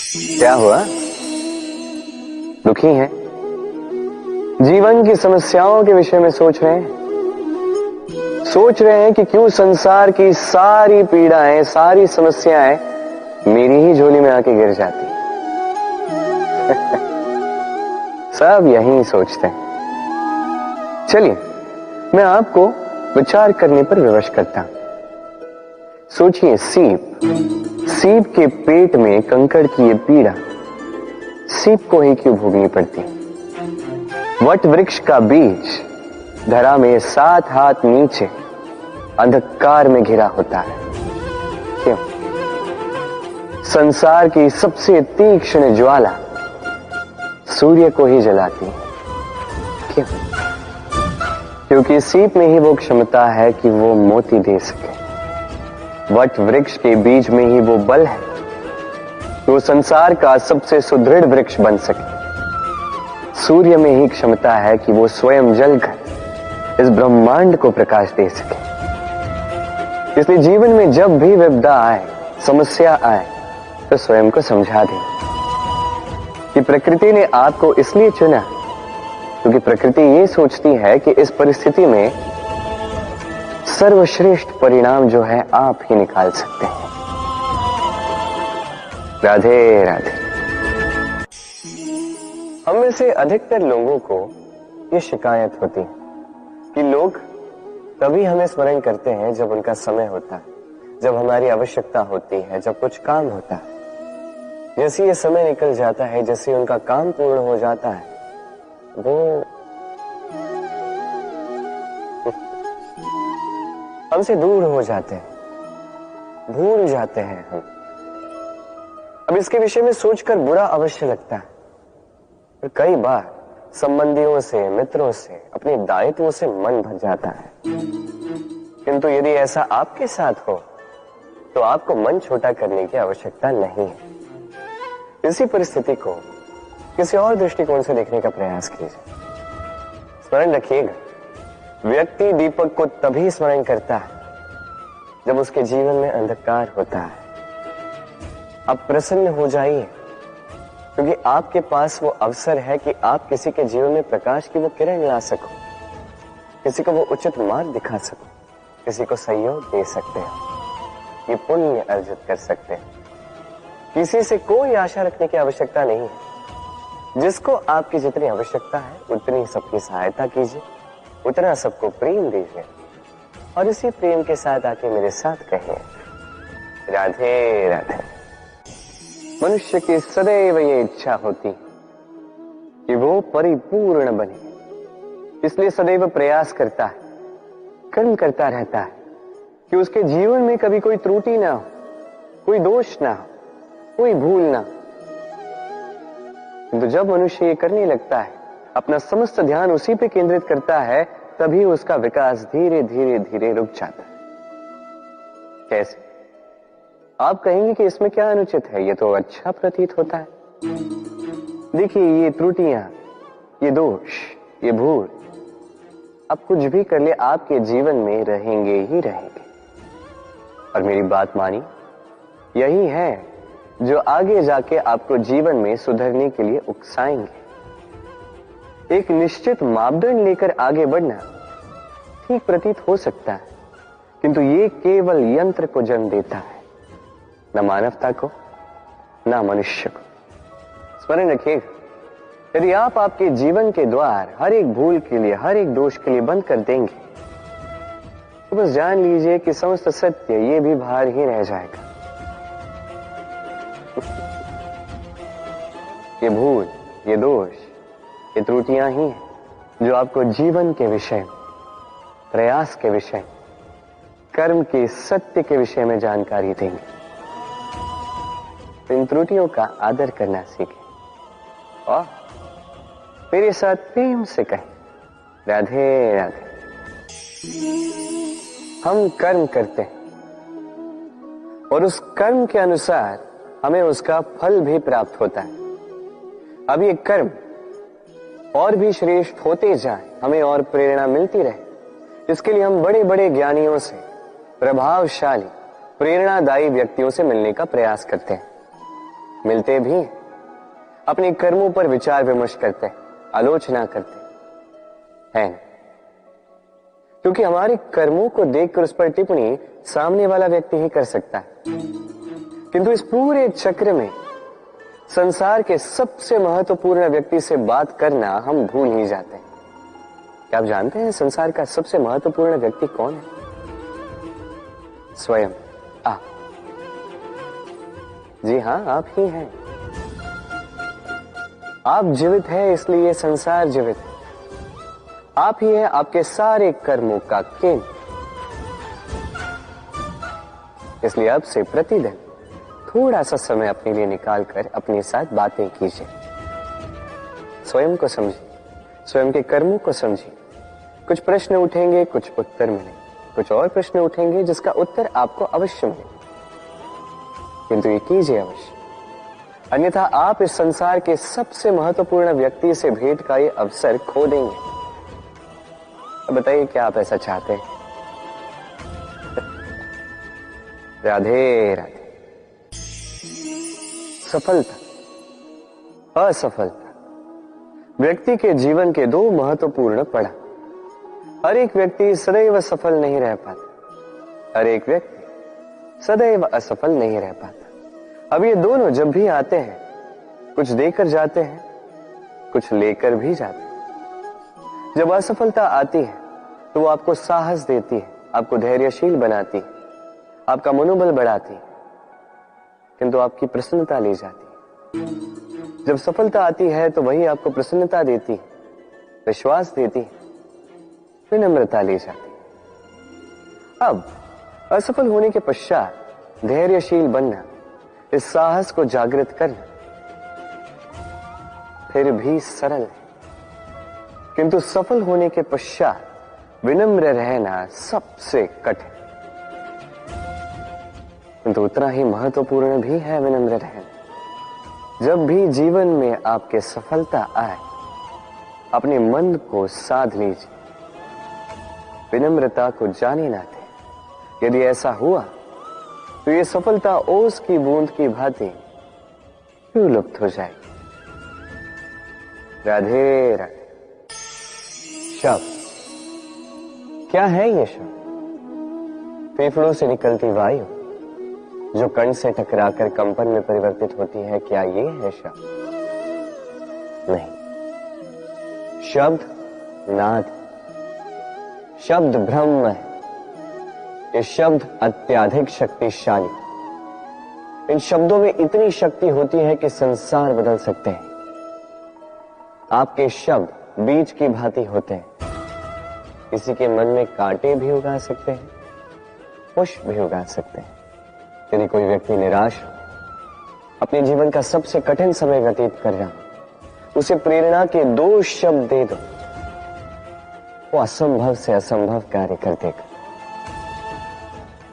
क्या हुआ? दुखी हैं? जीवन की समस्याओं के विषय में सोच रहे हैं? सोच रहे हैं कि क्यों संसार की सारी पीड़ाएं, सारी समस्याएं मेरी ही झोली में आके गिर जाती हैं। सब यही सोचते हैं। चलिए, मैं आपको विचार करने पर विवश करता हूं। सोचिए, सीप के पेट में कंकड़ की ये पीड़ा सीप को ही क्यों भोगनी पड़ती? वट वृक्ष का बीज धरा में 7 हाथ नीचे अंधकार में घिरा होता है, क्यों? संसार की सबसे तीक्ष्ण ज्वाला सूर्य को ही जलाती है, क्यों? क्योंकि सीप में ही वो क्षमता है कि वो मोती दे सके। वट वृक्ष के बीज में ही वो बल है कि वो संसार का सबसे सुदृढ़ वृक्ष बन सके। सूर्य में ही क्षमता है कि वो स्वयं जलकर इस ब्रह्मांड को प्रकाश दे सके। इसलिए जीवन में जब भी विपदा आए, समस्या आए, तो स्वयं को समझा दें कि प्रकृति ने आपको इसलिए चुना क्योंकि प्रकृति ये सोचती है कि इस परिस्थिति में सर्वश्रेष्ठ परिणाम जो है आप ही निकाल सकते हैं। राधे राधे। हम में से अधिकतर लोगों को ये शिकायत होती है कि लोग तभी हमें स्मरण करते हैं जब उनका समय होता है, जब हमारी आवश्यकता होती है, जब कुछ काम होता है। जैसे ये समय निकल जाता है, जैसे उनका काम पूर्ण हो जाता है, वो हमसे दूर हो जाते हैं, भूल जाते हैं हम। अब इसके विषय में सोचकर बुरा अवश्य लगता है। पर कई बार संबंधियों से, मित्रों से, अपने दायित्वों से मन भर जाता है। किंतु यदि ऐसा आपके साथ हो तो आपको मन छोटा करने की आवश्यकता नहीं है। इसी परिस्थिति को किसी और दृष्टिकोण से देखने का प्रयास कीजिए। स्मरण रखिएगा, व्यक्ति दीपक को तभी स्मरण करता है जब उसके जीवन में अंधकार होता है। अब प्रसन्न हो जाइए, क्योंकि आपके पास वो अवसर है कि आप किसी के जीवन में प्रकाश की वो किरण ला सको, किसी को वो उचित मार्ग दिखा सको, किसी को सहयोग दे सकते हो, ये पुण्य अर्जित कर सकते हैं। किसी से कोई आशा रखने की आवश्यकता नहीं है। जिसको आपकी जितनी आवश्यकता है उतनी सबकी सहायता कीजिए, उतना सबको प्रेम दीजिए, और इसी प्रेम के साथ आके मेरे साथ कहें, राधे राधे। मनुष्य की सदैव ये इच्छा होती कि वो परिपूर्ण बने, इसलिए सदैव प्रयास करता है, कर्म करता रहता है कि उसके जीवन में कभी कोई त्रुटि ना हो, कोई दोष ना हो, कोई भूल ना। तो जब मनुष्य ये करने लगता है, अपना समस्त ध्यान उसी पे केंद्रित करता है, तभी उसका विकास धीरे धीरे धीरे रुक जाता है। कैसे? आप कहेंगे कि इसमें क्या अनुचित है, ये तो अच्छा प्रतीत होता है। देखिए, ये त्रुटियां, ये दोष, ये भूल, अब कुछ भी कर ले आपके जीवन में रहेंगे ही रहेंगे। और मेरी बात मानी, यही है जो आगे जाके आपको जीवन में सुधरने के लिए उकसाएंगे। एक निश्चित मापदंड लेकर आगे बढ़ना ठीक प्रतीत हो सकता है, किंतु ये केवल यंत्र को जन्म देता है, न मानवता को, न मनुष्य को। स्मरण रखिएगा, यदि आप आपके जीवन के द्वार हर एक भूल के लिए, हर एक दोष के लिए बंद कर देंगे, तो बस जान लीजिए कि समस्त सत्य ये भी बाहर ही रह जाएगा। ये भूल, ये दोष, ये त्रुटियां ही हैं जो आपको जीवन के विषय, प्रयास के विषय, कर्म के सत्य के विषय में जानकारी देंगे। इन त्रुटियों का आदर करना सीखें और मेरे साथ प्रेम से कहें, राधे राधे। हम कर्म करते हैं और उस कर्म के अनुसार हमें उसका फल भी प्राप्त होता है। अब ये कर्म और भी श्रेष्ठ होते जाए, हमें और प्रेरणा मिलती रहे, इसके लिए हम बड़े बड़े ज्ञानियों से, प्रभावशाली, प्रेरणादायी व्यक्तियों से मिलने का प्रयास करते हैं। मिलते भी अपने कर्मों पर विचार विमर्श करते, आलोचना करते हैं, क्योंकि हमारे कर्मों को देखकर उस पर टिप्पणी सामने वाला व्यक्ति ही कर सकता है। किंतु इस पूरे चक्र में संसार के सबसे महत्वपूर्ण व्यक्ति से बात करना हम भूल ही जाते हैं। क्या आप जानते हैं संसार का सबसे महत्वपूर्ण व्यक्ति कौन है? स्वयं आप। जी हां, आप ही हैं। आप जीवित हैं, इसलिए संसार जीवित है। आप ही हैं आपके सारे कर्मों का केंद्र। इसलिए अब से प्रतिदिन थोड़ा सा समय अपने लिए निकालकर अपने साथ बातें कीजिए। स्वयं को समझिए, स्वयं के कर्मों को समझिए। कुछ प्रश्न उठेंगे, कुछ उत्तर मिलेंगे, कुछ और प्रश्न उठेंगे जिसका उत्तर आपको अवश्य मिलेगा, किंतु ये कीजिए अवश्य, अन्यथा आप इस संसार के सबसे महत्वपूर्ण व्यक्ति से भेंट का ये अवसर खो देंगे। अब बताइए, क्या आप ऐसा चाहते हैं? राधे राधे। सफलता, असफलता व्यक्ति के जीवन के दो महत्वपूर्ण पड़ाव। हर एक व्यक्ति सदैव सफल नहीं रह पाता, हर एक व्यक्ति सदैव असफल नहीं रह पाता। अब ये दोनों जब भी आते हैं, कुछ देकर जाते हैं, कुछ लेकर भी जाते हैं। जब असफलता आती है तो वो आपको साहस देती है, आपको धैर्यशील बनाती है, आपका मनोबल बढ़ाती है, किंतु आपकी प्रसन्नता ले जाती है। जब सफलता आती है तो वही आपको प्रसन्नता देती है, विश्वास देती है, विनम्रता ले जाती है। अब असफल होने के पश्चात धैर्यशील बनना, इस साहस को जागृत करना फिर भी सरल है, किंतु सफल होने के पश्चात विनम्र रहना सबसे कठिन, किंतु उतना ही महत्वपूर्ण भी है विनम्र रहना। जब भी जीवन में आपके सफलता आए, अपने मन को साध लीजिए, विनम्रता को जाने ना दें। यदि ऐसा हुआ तो ये सफलता ओस की बूंद की भांति क्यों लुप्त हो जाएगी। राधे राधे। शब्द क्या है? ये शब्द फेफड़ों से निकलती वायु जो कण से टकराकर कंपन में परिवर्तित होती है, क्या ये है शब्द? नहीं, शब्द नाद, शब्द ब्रह्म है। ये शब्द अत्यधिक शक्तिशाली। इन शब्दों में इतनी शक्ति होती है कि संसार बदल सकते हैं। आपके शब्द बीज की भांति होते हैं, किसी के मन में कांटे भी उगा सकते हैं, पुष्प भी उगा सकते हैं। यदि कोई व्यक्ति निराश हो, अपने जीवन का सबसे कठिन समय व्यतीत कर रहा हो, उसे प्रेरणा के दो शब्द दे दो, वो असंभव से असंभव कार्य कर देगा।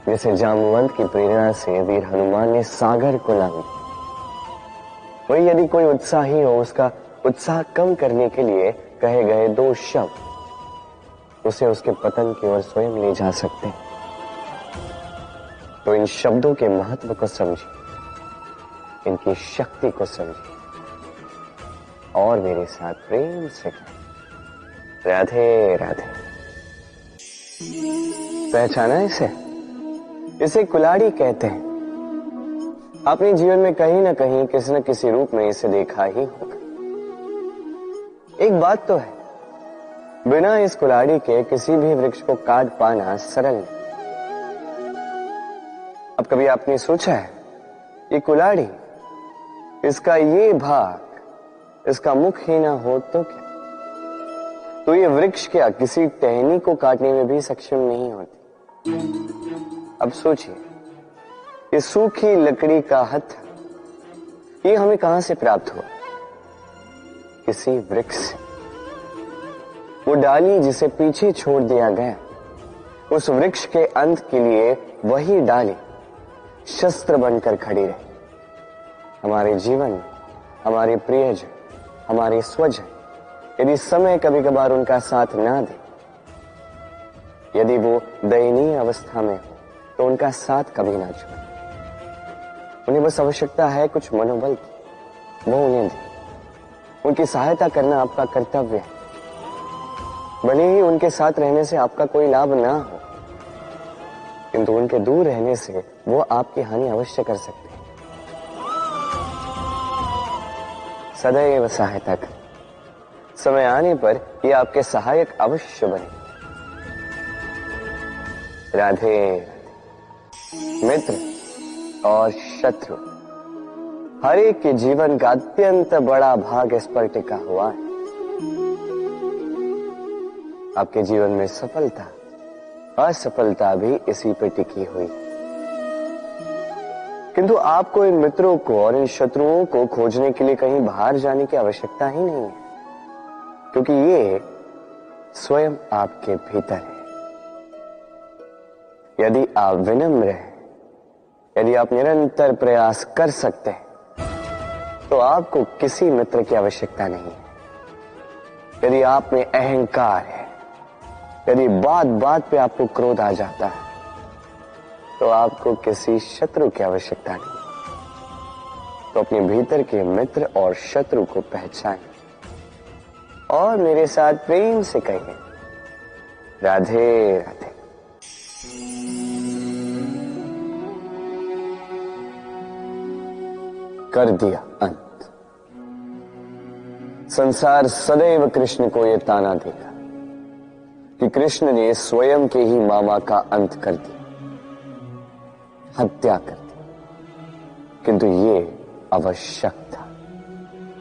जैसे जामवंत की प्रेरणा से वीर हनुमान ने सागर को लांघा, वही यदि कोई उत्साही हो, उसका उत्साह कम करने के लिए कहे गए दो शब्द उसे उसके पतन की ओर स्वयं ले जा सकते हैं। तो इन शब्दों के महत्व को समझिए, इनकी शक्ति को समझिए और मेरे साथ प्रेम से कहें राधे राधे। पहचाना इसे? इसे कुल्हाड़ी कहते हैं। आपने जीवन में कहीं ना कहीं किसी न किसी रूप में इसे देखा ही होगा। एक बात तो है, बिना इस कुल्हाड़ी के किसी भी वृक्ष को काट पाना सरल नहीं। अब कभी आपने सोचा है, ये कुल्हाड़ी, इसका ये भाग, इसका मुख ही ना हो तो क्या? तो ये वृक्ष क्या किसी टहनी को काटने में भी सक्षम नहीं होती। अब सोचिए, ये सूखी लकड़ी का हत्था, ये हमें कहां से प्राप्त हुआ? किसी वृक्ष से। वो डाली जिसे पीछे छोड़ दिया गया, उस वृक्ष के अंत के लिए वही डाली शस्त्र बनकर खड़ी रही। हमारे जीवन में हमारे प्रियजन, हमारे स्वजन, यदि समय कभी कभार उनका साथ ना दे, यदि वो दयनीय अवस्था में हो, तो उनका साथ कभी ना छोड़े। उन्हें बस आवश्यकता है कुछ मनोबल की, वो उन्हें दे। उनकी सहायता करना आपका कर्तव्य है, भले ही उनके साथ रहने से आपका कोई लाभ ना हो, किंतु उनके दूर रहने से वो आपकी हानि अवश्य कर सकते हैं। सदैव सहायता करें, समय आने पर ये आपके सहायक अवश्य बने। राधे राधे। मित्र और शत्रु, हर एक के जीवन का अत्यंत बड़ा भाग इस पर टिका हुआ है। आपके जीवन में सफलता असफलता भी इसी पे टिकी हुई, किंतु आपको इन मित्रों को और इन शत्रुओं को खोजने के लिए कहीं बाहर जाने की आवश्यकता ही नहीं है, क्योंकि ये स्वयं आपके भीतर है। यदि आप विनम्र हैं, यदि आप निरंतर प्रयास कर सकते हैं, तो आपको किसी मित्र की आवश्यकता नहीं है। यदि आप में अहंकार है, यदि बात बात पे आपको क्रोध आ जाता है, तो आपको किसी शत्रु की आवश्यकता नहीं। तो अपने भीतर के मित्र और शत्रु को पहचानें और मेरे साथ प्रेम से कहिए, राधे राधे। कर दिया अंत। संसार सदैव कृष्ण को यह ताना देगा कि कृष्ण ने स्वयं के ही मामा का अंत कर दिया, हत्या कर दी, किंतु ये आवश्यक था,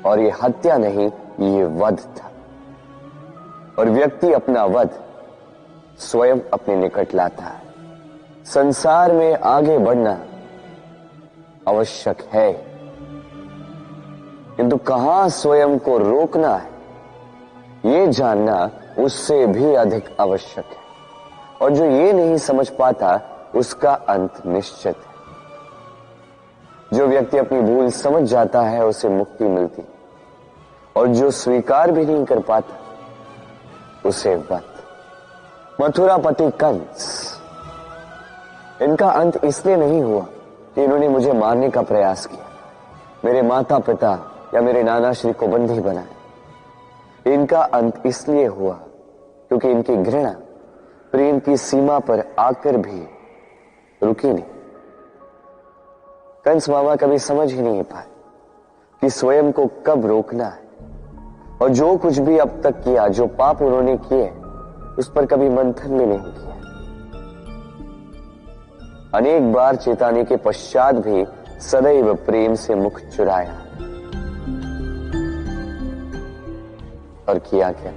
और ये हत्या नहीं, ये वध था। और व्यक्ति अपना वध स्वयं अपने निकट लाता है। संसार में आगे बढ़ना आवश्यक है, किंतु कहां स्वयं को रोकना है, ये जानना उससे भी अधिक आवश्यक है। और जो ये नहीं समझ पाता, उसका अंत निश्चित है। जो व्यक्ति अपनी भूल समझ जाता है, उसे मुक्ति मिलती, और जो स्वीकार भी नहीं कर पाता, उसे वध। मथुरापति कंस, इनका अंत इसलिए नहीं हुआ कि इन्होंने मुझे मारने का प्रयास किया, मेरे माता पिता या मेरे नाना श्री को बंदी बनाया। इनका अंत इसलिए हुआ क्योंकि इनकी घृणा प्रेम की सीमा पर आकर भी रुकी नहीं। कंस मामा कभी समझ ही नहीं पाए कि स्वयं को कब रोकना है, और जो कुछ भी अब तक किया, जो पाप उन्होंने किए, उस पर कभी मंथन भी नहीं किया। अनेक बार चेताने के पश्चात भी सदैव प्रेम से मुख चुराया। और किया क्या?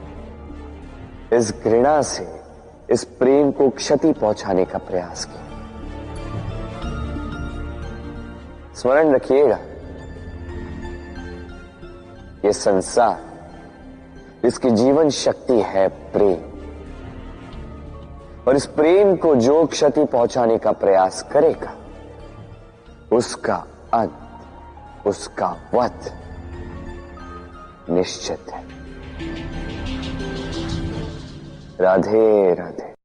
इस घृणा से इस प्रेम को क्षति पहुंचाने का प्रयास किया। स्मरण रखिएगा, यह संसार, इसकी जीवन शक्ति है प्रेम, और इस प्रेम को जो क्षति पहुंचाने का प्रयास करेगा, उसका अंत, उसका वध निश्चित है। राधे राधे।